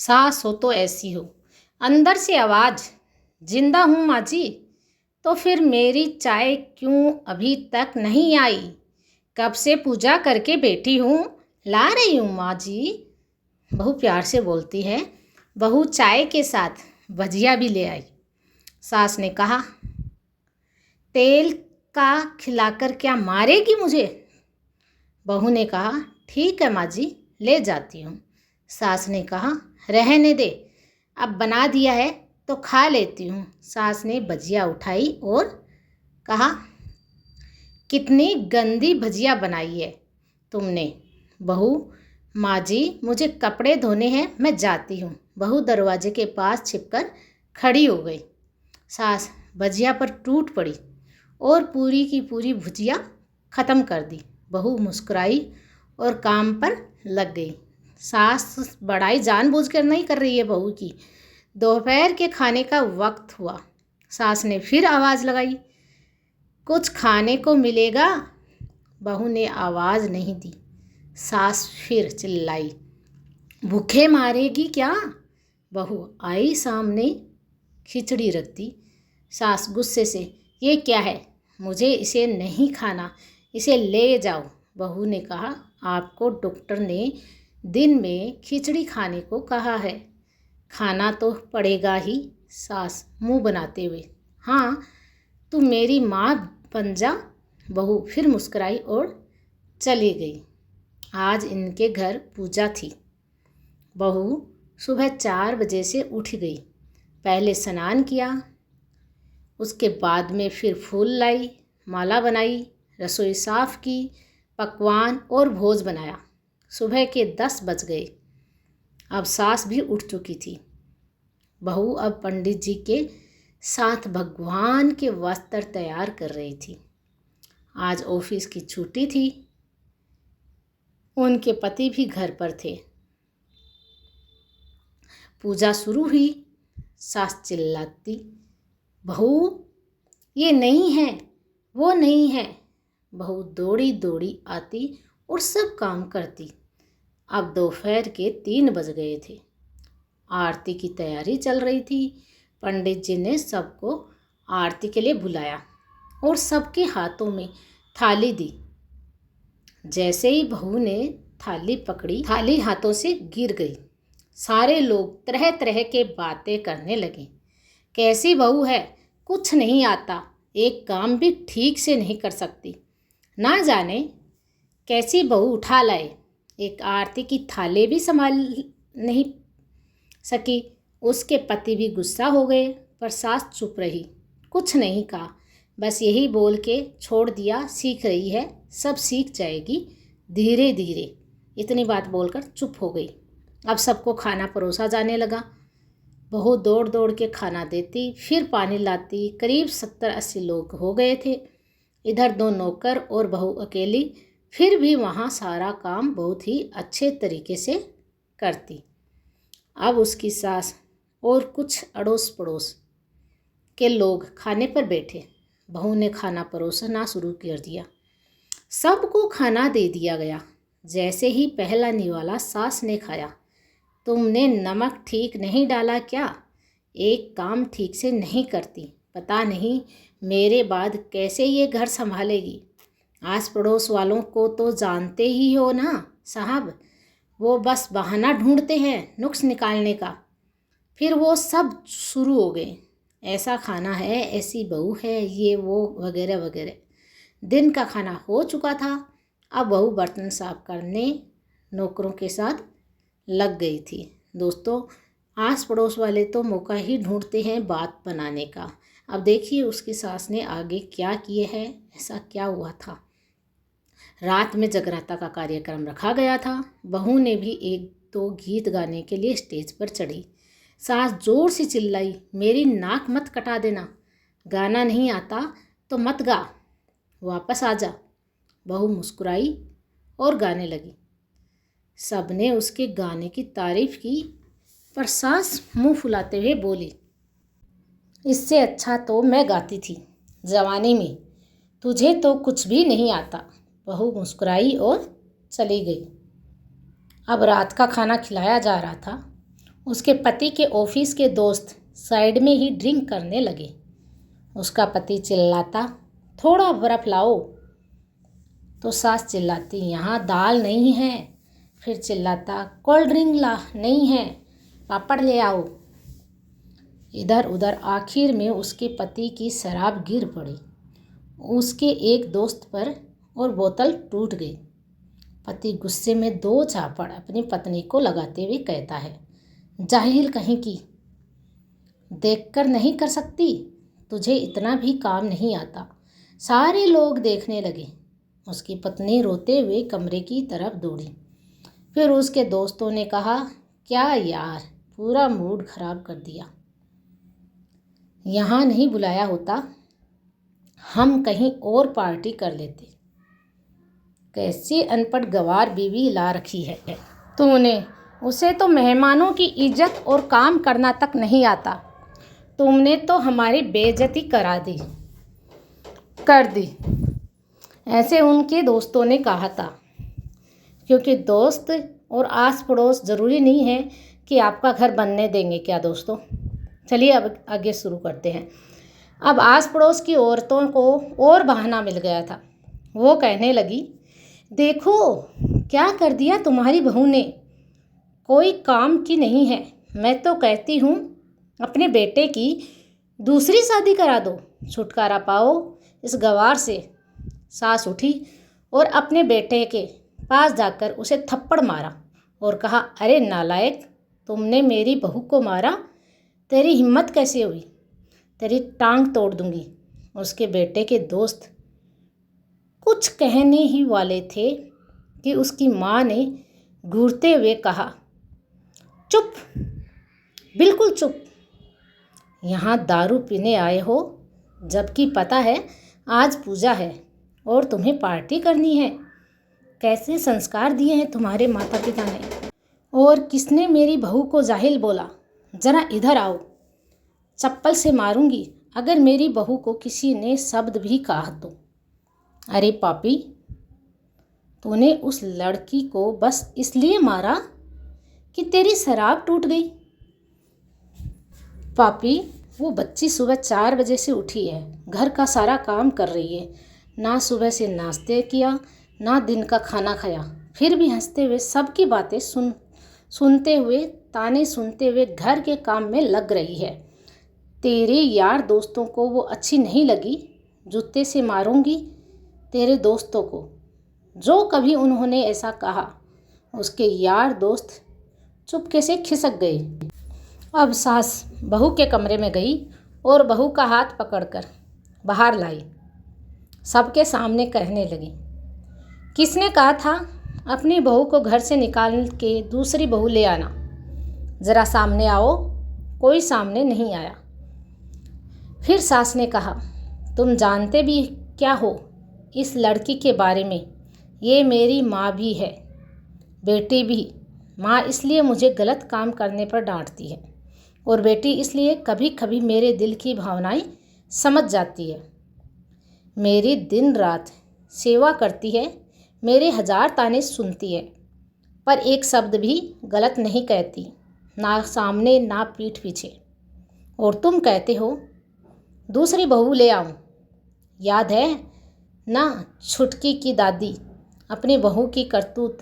सास हो तो ऐसी हो। अंदर से आवाज़, जिंदा हूँ माँ जी। तो फिर मेरी चाय क्यों अभी तक नहीं आई? कब से पूजा करके बैठी हूँ, ला रही हूँ माँ जी। बहू प्यार से बोलती है। बहू चाय के साथ भजिया भी ले आई। सास ने कहा, तेल का खिलाकर क्या मारेगी मुझे? बहू ने कहा, ठीक है माँ जी, ले जाती हूँ। सास ने कहा, रहने दे, अब बना दिया है तो खा लेती हूँ। सास ने भजिया उठाई और कहा, कितनी गंदी भजिया बनाई है तुमने। बहू, माँ जी मुझे कपड़े धोने हैं, मैं जाती हूँ। बहू दरवाजे के पास छिपकर खड़ी हो गई। सास भजिया पर टूट पड़ी और पूरी की पूरी भुजिया ख़त्म कर दी। बहू मुस्कुराई और काम पर लग गई। सास बड़ाई जानबूझकर नहीं कर रही है बहू की। दोपहर के खाने का वक्त हुआ। सास ने फिर आवाज़ लगाई, कुछ खाने को मिलेगा? बहू ने आवाज़ नहीं दी। सास फिर चिल्लाई, भूखे मारेगी क्या? बहू आई सामने, खिचड़ी रख दी। सास गुस्से से, ये क्या है? मुझे इसे नहीं खाना, इसे ले जाओ। बहू ने कहा, आपको डॉक्टर ने दिन में खिचड़ी खाने को कहा है, खाना तो पड़ेगा ही। सास मुंह बनाते हुए, हाँ तू मेरी माँ बन जा। बहू फिर मुस्कुराई और चली गई। आज इनके घर पूजा थी। बहू सुबह 4 बजे से उठ गई। पहले स्नान किया, उसके बाद में फिर फूल लाई, माला बनाई, रसोई साफ़ की, पकवान और भोज बनाया। सुबह के 10 बज गए। अब सास भी उठ चुकी थी। बहू अब पंडित जी के साथ भगवान के वस्त्र तैयार कर रही थी। आज ऑफिस की छुट्टी थी। उनके पति भी घर पर थे। पूजा शुरू हुई। सास चिल्लाती, बहू ये नहीं है, वो नहीं है। बहू दौड़ी दौड़ी आती और सब काम करती। अब दोपहर के 3 बज गए थे। आरती की तैयारी चल रही थी। पंडित जी ने सबको आरती के लिए बुलाया और सबके हाथों में थाली दी। जैसे ही बहू ने थाली पकड़ी, थाली हाथों से गिर गई। सारे लोग तरह तरह के बातें करने लगे। कैसी बहू है, कुछ नहीं आता, एक काम भी ठीक से नहीं कर सकती, ना जाने कैसी बहू उठा लाए, एक आरती की थाली भी संभाल नहीं सकी। उसके पति भी गुस्सा हो गए, पर सास चुप रही, कुछ नहीं कहा, बस यही बोल के छोड़ दिया, सीख रही है, सब सीख जाएगी धीरे धीरे। इतनी बात बोलकर चुप हो गई। अब सबको खाना परोसा जाने लगा। बहू दौड़ दौड़ के खाना देती, फिर पानी लाती। करीब 70-80 लोग हो गए थे। इधर 2 नौकर और बहू अकेली, फिर भी वहाँ सारा काम बहुत ही अच्छे तरीके से करती। अब उसकी सास और कुछ अड़ोस पड़ोस के लोग खाने पर बैठे। बहू ने खाना परोसना शुरू कर दिया। सबको खाना दे दिया गया। जैसे ही पहला निवाला सास ने खाया, तुमने नमक ठीक नहीं डाला क्या? एक काम ठीक से नहीं करती, पता नहीं मेरे बाद कैसे ये घर संभालेगी। आस पड़ोस वालों को तो जानते ही हो ना साहब, वो बस बहाना ढूंढते हैं नुक्स निकालने का। फिर वो सब शुरू हो गए, ऐसा खाना है, ऐसी बहू है, ये वो वगैरह वगैरह। दिन का खाना हो चुका था। अब बहू बर्तन साफ करने नौकरों के साथ लग गई थी। दोस्तों, आस पड़ोस वाले तो मौका ही ढूंढते हैं बात बनाने का। अब देखिए उसकी सास ने आगे क्या किए हैं। ऐसा क्या हुआ था, रात में जगराता का कार्यक्रम रखा गया था। बहू ने भी 1-2 गीत गाने के लिए स्टेज पर चढ़ी। सास जोर से चिल्लाई, मेरी नाक मत कटा देना, गाना नहीं आता तो मत गा, वापस आ जा। बहू मुस्कुराई और गाने लगी। सबने उसके गाने की तारीफ की, पर सास मुंह फुलाते हुए बोली, इससे अच्छा तो मैं गाती थी जवानी में, तुझे तो कुछ भी नहीं आता। बहू मुस्कुराई और चली गई। अब रात का खाना खिलाया जा रहा था। उसके पति के ऑफिस के दोस्त साइड में ही ड्रिंक करने लगे। उसका पति चिल्लाता, थोड़ा बर्फ़ लाओ। तो सास चिल्लाती, यहाँ दाल नहीं है। फिर चिल्लाता, कोल्ड ड्रिंक ला नहीं है, पापड़ ले आओ। इधर उधर आखिर में उसके पति की शराब गिर पड़ी उसके एक दोस्त पर और बोतल टूट गई। पति गुस्से में 2 झापड़ अपनी पत्नी को लगाते हुए कहता है, जाहिल कहीं की, देखकर नहीं कर सकती, तुझे इतना भी काम नहीं आता। सारे लोग देखने लगे। उसकी पत्नी रोते हुए कमरे की तरफ दौड़ी। फिर उसके दोस्तों ने कहा, क्या यार, पूरा मूड खराब कर दिया। यहाँ नहीं बुलाया होता, हम कहीं और पार्टी कर लेते। कैसी अनपढ़ गंवार बीवी ला रखी है तूने। उसे तो मेहमानों की इज्जत और काम करना तक नहीं आता। तुमने तो हमारी बेइज्जती कर दी। ऐसे उनके दोस्तों ने कहा था, क्योंकि दोस्त और आस पड़ोस ज़रूरी नहीं है कि आपका घर बनने देंगे क्या दोस्तों। चलिए अब आगे शुरू करते हैं। अब आस पड़ोस की औरतों को और बहाना मिल गया था। वो कहने लगी, देखो क्या कर दिया तुम्हारी बहू ने, कोई काम की नहीं है। मैं तो कहती हूँ अपने बेटे की दूसरी शादी करा दो, छुटकारा पाओ इस गंवार से। सास उठी और अपने बेटे के पास जाकर उसे थप्पड़ मारा और कहा, अरे नालायक, तुमने मेरी बहू को मारा, तेरी हिम्मत कैसे हुई, तेरी टांग तोड़ दूंगी। उसके बेटे के दोस्त कुछ कहने ही वाले थे कि उसकी माँ ने घूरते हुए कहा, चुप, बिल्कुल चुप। यहाँ दारू पीने आए हो, जबकि पता है आज पूजा है और तुम्हें पार्टी करनी है। कैसे संस्कार दिए हैं तुम्हारे माता पिता ने। और किसने मेरी बहू को जाहिल बोला, ज़रा इधर आओ, चप्पल से मारूंगी अगर मेरी बहू को किसी ने शब्द भी कहा तो। अरे पापी, तूने उस लड़की को बस इसलिए मारा कि तेरी शराब टूट गई। पापी, वो बच्ची सुबह 4 बजे से उठी है, घर का सारा काम कर रही है, ना सुबह से नाश्ते किया ना दिन का खाना खाया, फिर भी हंसते हुए सबकी बातें सुनते हुए ताने सुनते हुए घर के काम में लग रही है। तेरे यार दोस्तों को वो अच्छी नहीं लगी, जूते से मारूंगी तेरे दोस्तों को। जो कभी उन्होंने ऐसा कहा, उसके यार दोस्त चुपके से खिसक गए। अब सास बहू के कमरे में गई और बहू का हाथ पकड़कर बाहर लाई। सबके सामने कहने लगी, किसने कहा था अपनी बहू को घर से निकाल के दूसरी बहू ले आना, ज़रा सामने आओ। कोई सामने नहीं आया। फिर सास ने कहा, तुम जानते भी क्या हो इस लड़की के बारे में, ये मेरी माँ भी है, बेटी भी। माँ इसलिए मुझे गलत काम करने पर डांटती है और बेटी इसलिए कभी कभी मेरे दिल की भावनाएं समझ जाती है। मेरी दिन रात सेवा करती है, मेरे 1000 ताने सुनती है, पर एक शब्द भी गलत नहीं कहती, ना सामने ना पीठ पीछे। और तुम कहते हो दूसरी बहू ले आऊं। याद है ना छुटकी की दादी, अपनी बहू की करतूत।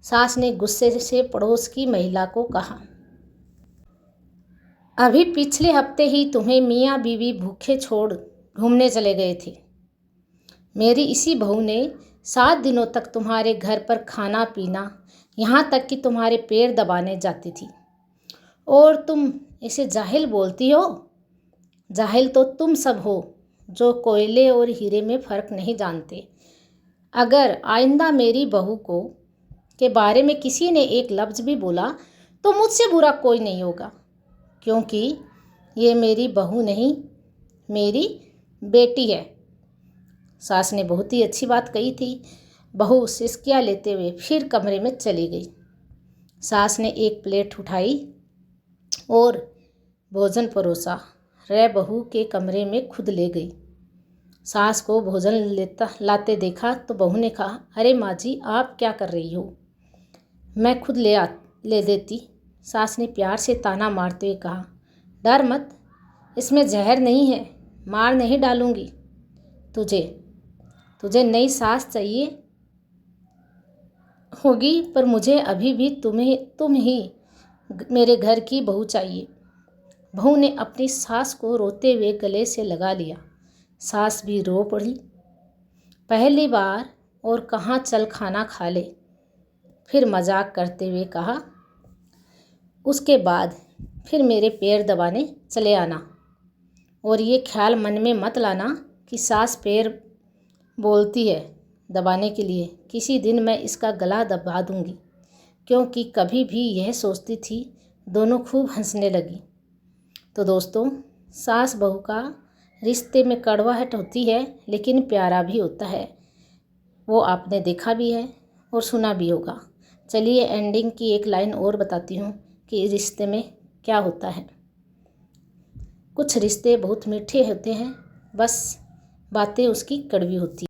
सास ने गुस्से से पड़ोस की महिला को कहा, अभी पिछले हफ्ते ही तुम्हें मियाँ बीवी भूखे छोड़ घूमने चले गए थे। मेरी इसी बहू ने 7 दिनों तक तुम्हारे घर पर खाना पीना, यहाँ तक कि तुम्हारे पैर दबाने जाती थी, और तुम इसे जाहिल बोलती हो। जाहिल तो तुम सब हो जो कोयले और हीरे में फ़र्क नहीं जानते। अगर आइंदा मेरी बहू को के बारे में किसी ने एक लफ्ज़ भी बोला तो मुझसे बुरा कोई नहीं होगा, क्योंकि ये मेरी बहू नहीं, मेरी बेटी है। सास ने बहुत ही अच्छी बात कही थी। बहू सिसकियाँ लेते हुए फिर कमरे में चली गई। सास ने एक प्लेट उठाई और भोजन परोसा, रह बहू के कमरे में खुद ले गई। सास को भोजन लाते देखा तो बहू ने कहा, अरे माँ जी, आप क्या कर रही हो, मैं खुद ले देती। सास ने प्यार से ताना मारते हुए कहा। डर मत, इसमें जहर नहीं है, मार नहीं डालूंगी तुझे। तुझे नई सास चाहिए होगी, पर मुझे अभी भी तुम ही मेरे घर की बहू चाहिए। बहू ने अपनी सास को रोते हुए गले से लगा लिया। सास भी रो पड़ी। पहली बार और कहाँ, चल खाना खा ले। फिर मजाक करते हुए कहा, उसके बाद फिर मेरे पैर दबाने चले आना, और ये ख्याल मन में मत लाना कि सास पैर बोलती है दबाने के लिए। किसी दिन मैं इसका गला दबा दूंगी, क्योंकि कभी भी यह सोचती थी। दोनों खूब हंसने लगी। तो दोस्तों, सास बहू का रिश्ते में कड़वाहट होती है, लेकिन प्यारा भी होता है। वो आपने देखा भी है और सुना भी होगा। चलिए एंडिंग की एक लाइन और बताती हूँ कि रिश्ते में क्या होता है। कुछ रिश्ते बहुत मीठे होते हैं, बस बातें उसकी कड़वी होती हैं।